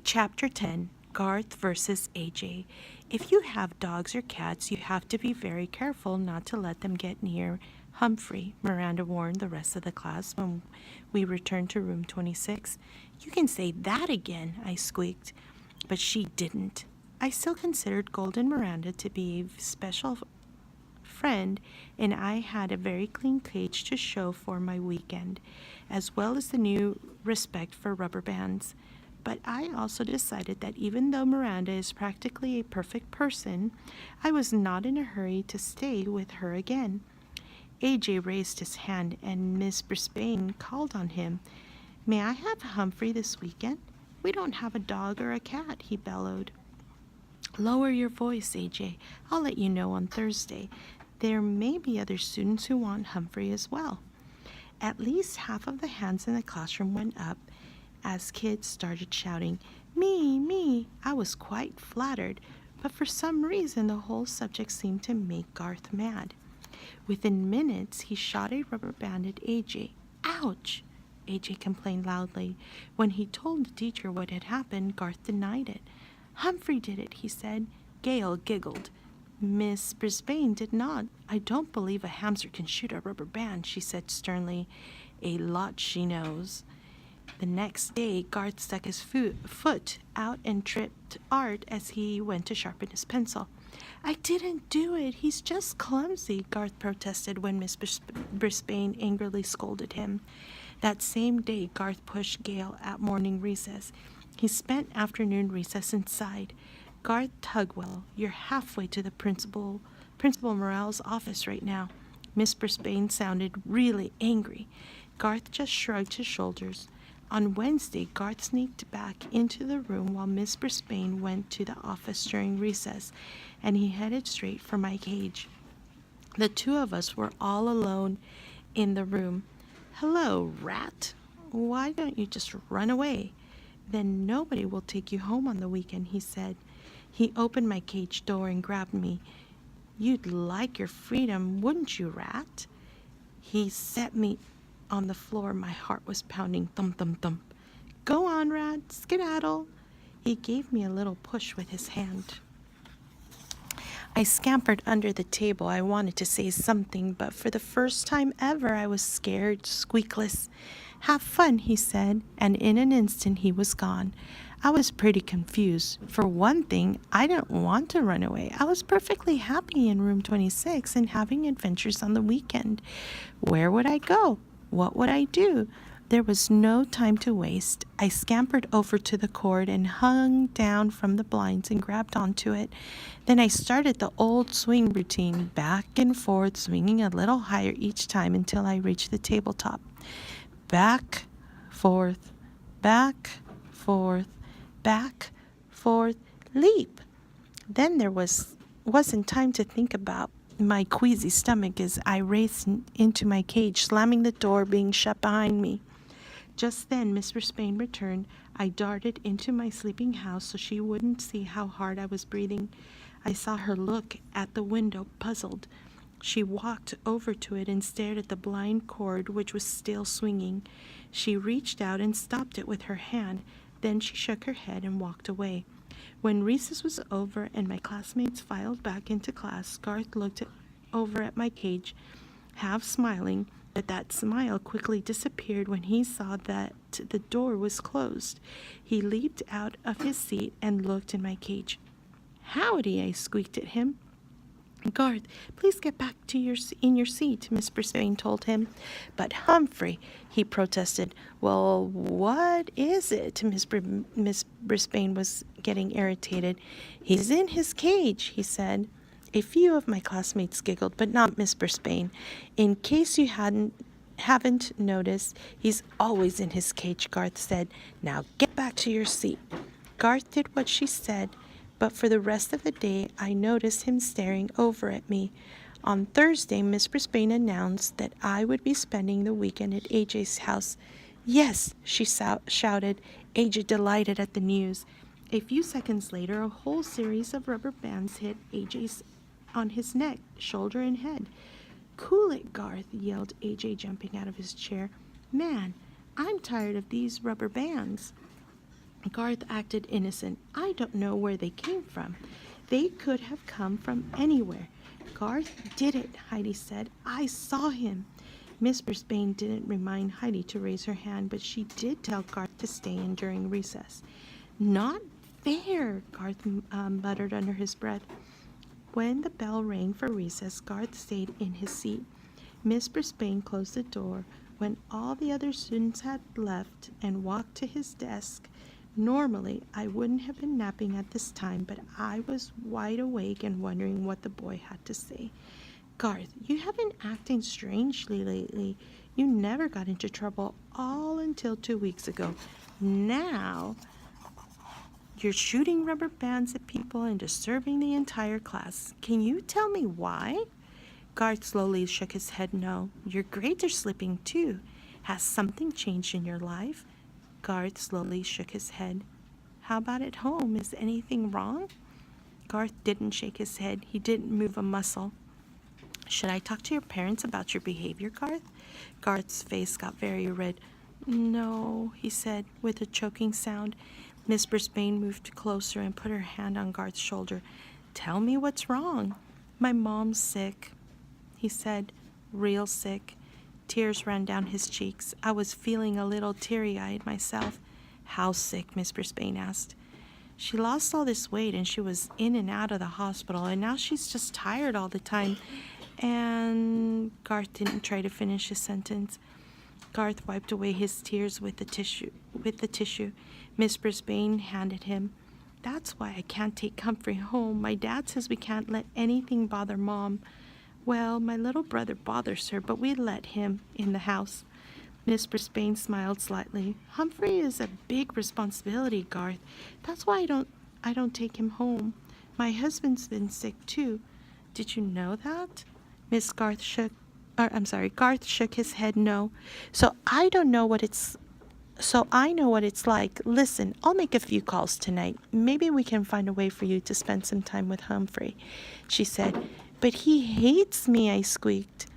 Chapter 10, Garth versus A.J. If you have dogs or cats, you have to be very careful not to let them get near Humphrey, Miranda warned the rest of the class when we returned to room 26. You can say that again, I squeaked, but she didn't. I still considered Golden Miranda to be a special friend, and I had a very clean cage to show for my weekend, as well as the new respect for rubber bands. But I also decided that even though Miranda is practically a perfect person, I was not in a hurry to stay with her again. AJ raised his hand and Miss Brisbane called on him. May I have Humphrey this weekend? We don't have a dog or a cat, he bellowed. Lower your voice, AJ. I'll let you know on Thursday. There may be other students who want Humphrey as well. At least half of the hands in the classroom went up as kids started shouting, Me, me. I was quite flattered, but for some reason the whole subject seemed to make Garth mad. Within minutes, he shot a rubber band at AJ. Ouch! AJ complained loudly. When he told the teacher what had happened, Garth denied it. Humphrey did it, he said. Gail giggled. Miss Brisbane did not. I don't believe a hamster can shoot a rubber band, she said sternly. A lot she knows. The next day, Garth stuck his foot out and tripped Art as he went to sharpen his pencil. I didn't do it. He's just clumsy, Garth protested when Miss Brisbane angrily scolded him. That same day, Garth pushed Gail at morning recess. He spent afternoon recess inside. Garth Tugwell, you're halfway to the Principal Morale's office right now. Miss Brisbane sounded really angry. Garth just shrugged his shoulders. On Wednesday, Garth sneaked back into the room while Miss Brisbane went to the office during recess, and he headed straight for my cage. The two of us were all alone in the room. Hello, rat. Why don't you just run away? Then nobody will take you home on the weekend, he said. He opened my cage door and grabbed me. You'd like your freedom, wouldn't you, rat? He set me on the floor. My heart was pounding. Thump, thump, thump. Go on, rat, skedaddle. He gave me a little push with his hand. I scampered under the table. I wanted to say something, but for the first time ever, I was scared, squeakless. Have fun, he said, and in an instant he was gone. I was pretty confused. For one thing, I didn't want to run away. I was perfectly happy in room 26 and having adventures on the weekend. Where would I go? What would I do? There was no time to waste. I scampered over to the cord and hung down from the blinds and grabbed onto it. Then I started the old swing routine, back and forth, swinging a little higher each time until I reached the tabletop. Back, forth, back, forth, back, forth, leap. Then there wasn't time to think about my queasy stomach as I raced into my cage, slamming the door being shut behind me. Just then, Miss Brisbane returned. I darted into my sleeping house so she wouldn't see how hard I was breathing. I saw her look at the window, puzzled. She walked over to it and stared at the blind cord, which was still swinging. She reached out and stopped it with her hand. Then she shook her head and walked away. When recess was over and my classmates filed back into class, Garth looked over at my cage, half smiling, but that smile quickly disappeared when he saw that the door was closed. He leaped out of his seat and looked in my cage. Howdy, I squeaked at him. Garth, please get back to in your seat, Miss Brisbane told him. But Humphrey, he protested. Well, what is it? Miss Brisbane was getting irritated. He's in his cage, he said. A few of my classmates giggled, but not Miss Brisbane. In case you haven't noticed, he's always in his cage, Garth said. Now get back to your seat. Garth did what she said, but for the rest of the day, I noticed him staring over at me. On Thursday, Miss Brisbane announced that I would be spending the weekend at AJ's house. Yes, she shouted, AJ delighted at the news. A few seconds later, a whole series of rubber bands hit AJ's on his neck, shoulder, and head. Cool it, Garth, yelled AJ, jumping out of his chair. Man, I'm tired of these rubber bands. Garth acted innocent. I don't know where they came from. They could have come from anywhere. Garth did it, Heidi said. I saw him. Miss Brisbane didn't remind Heidi to raise her hand, but she did tell Garth to stay in during recess. Not fair, Garth muttered under his breath. When the bell rang for recess, Garth stayed in his seat. Miss Brisbane closed the door when all the other students had left and walked to his desk. Normally, I wouldn't have been napping at this time, but I was wide awake and wondering what the boy had to say. Garth, you have been acting strangely lately. You never got into trouble all until 2 weeks ago. Now, you're shooting rubber bands at people and disturbing the entire class. Can you tell me why? Garth slowly shook his head no. Your grades are slipping too. Has something changed in your life? Garth slowly shook his head. How about at home? Is anything wrong? Garth didn't shake his head. He didn't move a muscle. Should I talk to your parents about your behavior, Garth? Garth's face got very red. No, he said with a choking sound. Miss Brisbane moved closer and put her hand on Garth's shoulder. Tell me what's wrong. My mom's sick, he said, real sick. Tears ran down his cheeks. I was feeling a little teary-eyed myself. How sick? Miss Brisbane asked. She lost all this weight and she was in and out of the hospital, and now she's just tired all the time. And Garth didn't try to finish his sentence. Garth wiped away his tears with the tissue. Miss Brisbane handed him. That's why I can't take Humphrey home. My dad says we can't let anything bother Mom. Well, my little brother bothers her, but we let him in the house. Miss Brisbane smiled slightly. Humphrey is a big responsibility, Garth. That's why I don't take him home. My husband's been sick too. Did you know that? Garth shook his head no. So I know what it's like. Listen, I'll make a few calls tonight. Maybe we can find a way for you to spend some time with Humphrey, she said. But he hates me, I squeaked.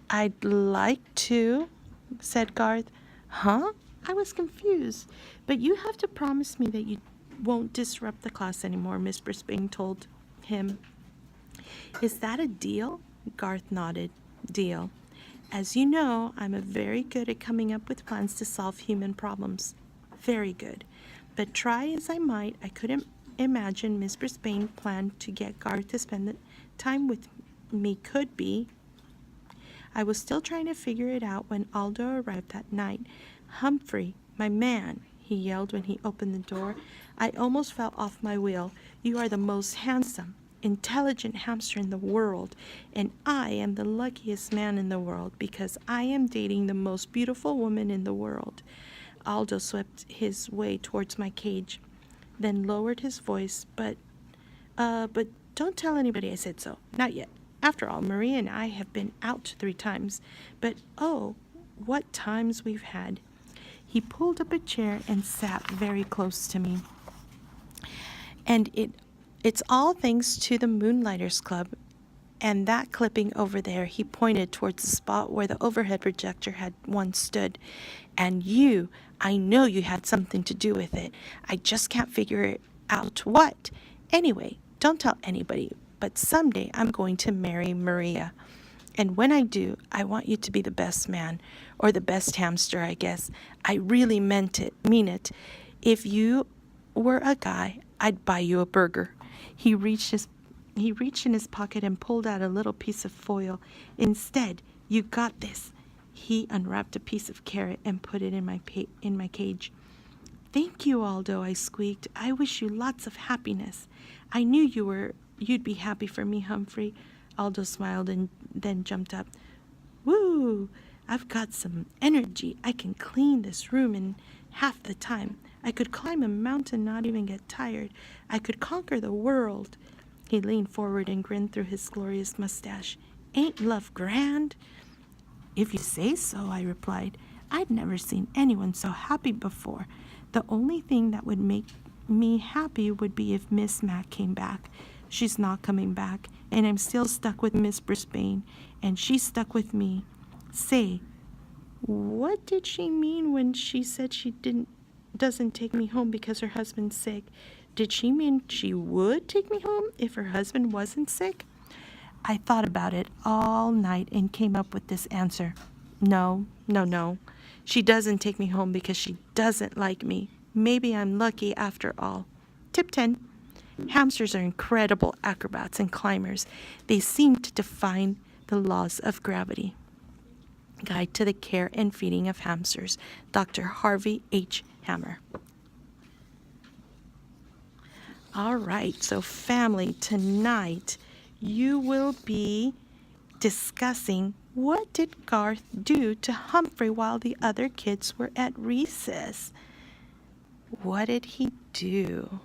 I'd like to, said Garth. Huh? I was confused. But you have to promise me that you won't disrupt the class anymore, Miss Brisbane told him. Is that a deal? Garth nodded. Deal. As you know, I'm very good at coming up with plans to solve human problems. Very good. But try as I might, I couldn't imagine Miss Brisbane planned to get Garth to spend the time with me. Could be. I was still trying to figure it out when Aldo arrived that night. Humphrey, my man, he yelled when he opened the door. I almost fell off my wheel. You are the most handsome, intelligent hamster in the world, and I am the luckiest man in the world because I am dating the most beautiful woman in the world. Aldo swept his way towards my cage, then lowered his voice, but don't tell anybody I said so. Not yet. After all, Maria and I have been out 3 times, but oh, what times we've had. He pulled up a chair and sat very close to me. And it's all thanks to the Moonlighters Club and that clipping over there. He pointed towards the spot where the overhead projector had once stood. And you, I know you had something to do with it. I just can't figure out what. Anyway, don't tell anybody, but someday I'm going to marry Maria. And when I do, I want you to be the best man, or the best hamster, I guess. I really mean it. If you were a guy, I'd buy you a burger. He reached in his pocket and pulled out a little piece of foil. Instead, you got this. He unwrapped a piece of carrot and put it in my cage. Thank you, Aldo, I squeaked. I wish you lots of happiness. I knew you'd be happy for me, Humphrey. Aldo smiled and then jumped up. Woo! I've got some energy. I can clean this room in half the time. I could climb a mountain, not even get tired. I could conquer the world. He leaned forward and grinned through his glorious mustache. Ain't love grand? If you say so, I replied. I'd never seen anyone so happy before. The only thing that would make me happy would be if Miss Mac came back. She's not coming back, and I'm still stuck with Miss Brisbane, and she's stuck with me. Say, what did she mean when she said she didn't doesn't take me home because her husband's sick. Did she mean she would take me home if her husband wasn't sick? I thought about it all night and came up with this answer. No, no, no. She doesn't take me home because she doesn't like me. Maybe I'm lucky after all. Tip 10. Hamsters are incredible acrobats and climbers. They seem to defy the laws of gravity. Guide to the Care and Feeding of Hamsters, Dr. Harvey H. Hammer. All right, so family, tonight you will be discussing what did Garth do to Humphrey while the other kids were at recess. What did he do?